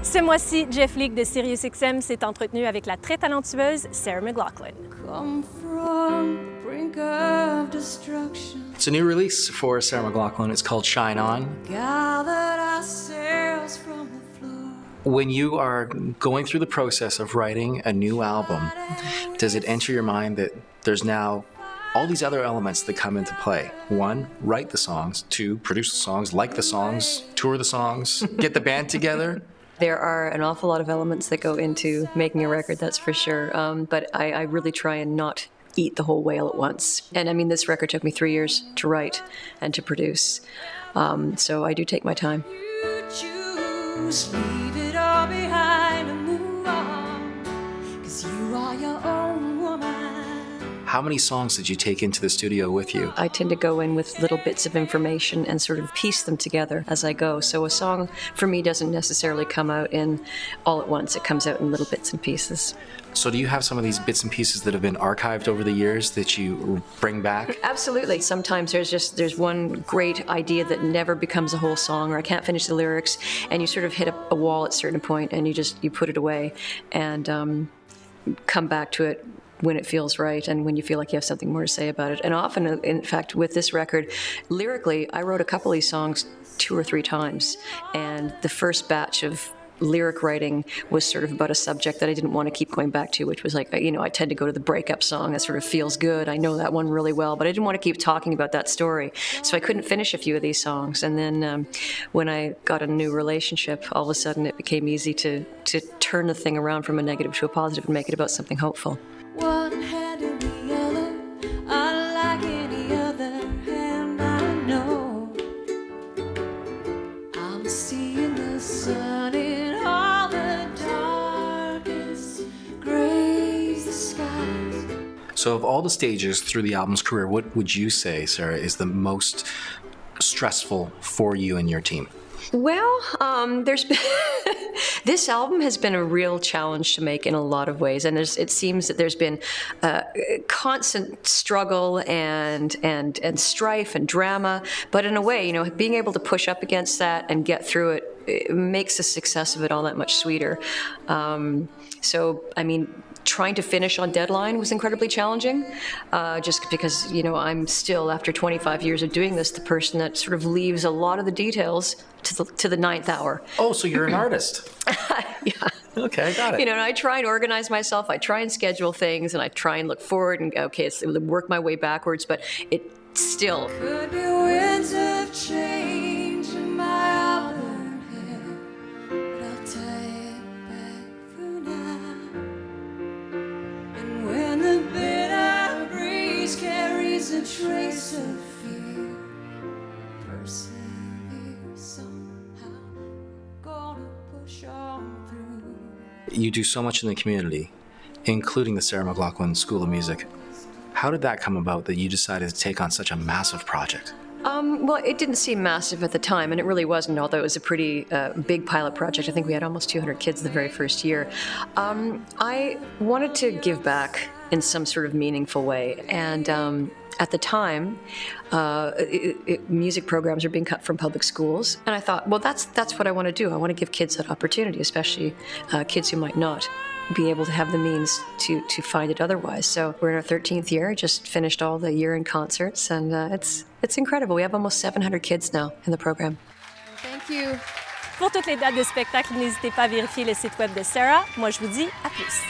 Ce mois-ci, Jeff Leake de SiriusXM s'est entretenu avec la très talentueuse Sarah McLachlan. It's a new release for Sarah McLachlan. It's called Shine On. When you are going through the process of writing a new album, does it enter your mind that there's now all these other elements that come into play? One, write the songs. Two, produce the songs, like the songs, tour the songs, get the band together. There are an awful lot of elements that go into making a record, that's for sure. But I really try and not eat the whole whale at once. And I mean, this record took me 3 years to write and to produce. So I do take my time. You choose, leave it all behind and move on, 'cause you are your own woman. How many songs did you take into the studio with you? I tend to go in with little bits of information and sort of piece them together as I go. So a song for me doesn't necessarily come out in all at once. It comes out in little bits and pieces. So do you have some of these bits and pieces that have been archived over the years that you bring back? Absolutely. Sometimes there's one great idea that never becomes a whole song, or I can't finish the lyrics, and you sort of hit a wall at a certain point and you put it away and come back to it when it feels right and when you feel like you have something more to say about it. And often, in fact, with this record, lyrically, I wrote a couple of these songs 2 or 3 times. And the first batch of lyric writing was sort of about a subject that I didn't want to keep going back to, which was like, I tend to go to the breakup song that sort of feels good. I know that one really well, but I didn't want to keep talking about that story. So I couldn't finish a few of these songs. And then when I got a new relationship, all of a sudden it became easy to turn the thing around from a negative to a positive and make it about something hopeful. One hand in the other, unlike any other hand I know. I'm seeing the sun in all the darkest grays of skies. So of all the stages through the album's career, what would you say, Sarah, is the most stressful for you and your team? Well, there's been this album has been a real challenge to make in a lot of ways, and it seems that there's been constant struggle and strife and drama. But in a way, being able to push up against that and get through it makes the success of it all that much sweeter. So, I mean, trying to finish on deadline was incredibly challenging, just because, I'm still, after 25 years of doing this, the person that sort of leaves a lot of the details to the 9th hour. Oh, so you're an artist. Yeah. Okay, I got it. And I try and organize myself, I try and schedule things, and I try and look forward and, work my way backwards, but it still... Could be winds of change in my auburn hair, but I'll tie it back for now. And when the bitter breeze carries a trace of fear, persevere somehow, gonna push on through. You do so much in the community, including the Sarah McLachlan School of Music. How did that come about that you decided to take on such a massive project? Well, it didn't seem massive at the time, and it really wasn't, although it was a pretty big pilot project. I think we had almost 200 kids the very first year. I wanted to give back in some sort of meaningful way, and at the time, music programs were being cut from public schools, and I thought, well, that's what I want to do. I want to give kids that opportunity, especially kids who might not be able to have the means to find it otherwise. So we're in our 13th year, just finished all the year-end concerts, and it's incredible. We have almost 700 kids now in the program. Thank you. Pour toutes les dates de spectacle, n'hésitez pas à vérifier le site web de Sarah. Moi, je vous dis à plus.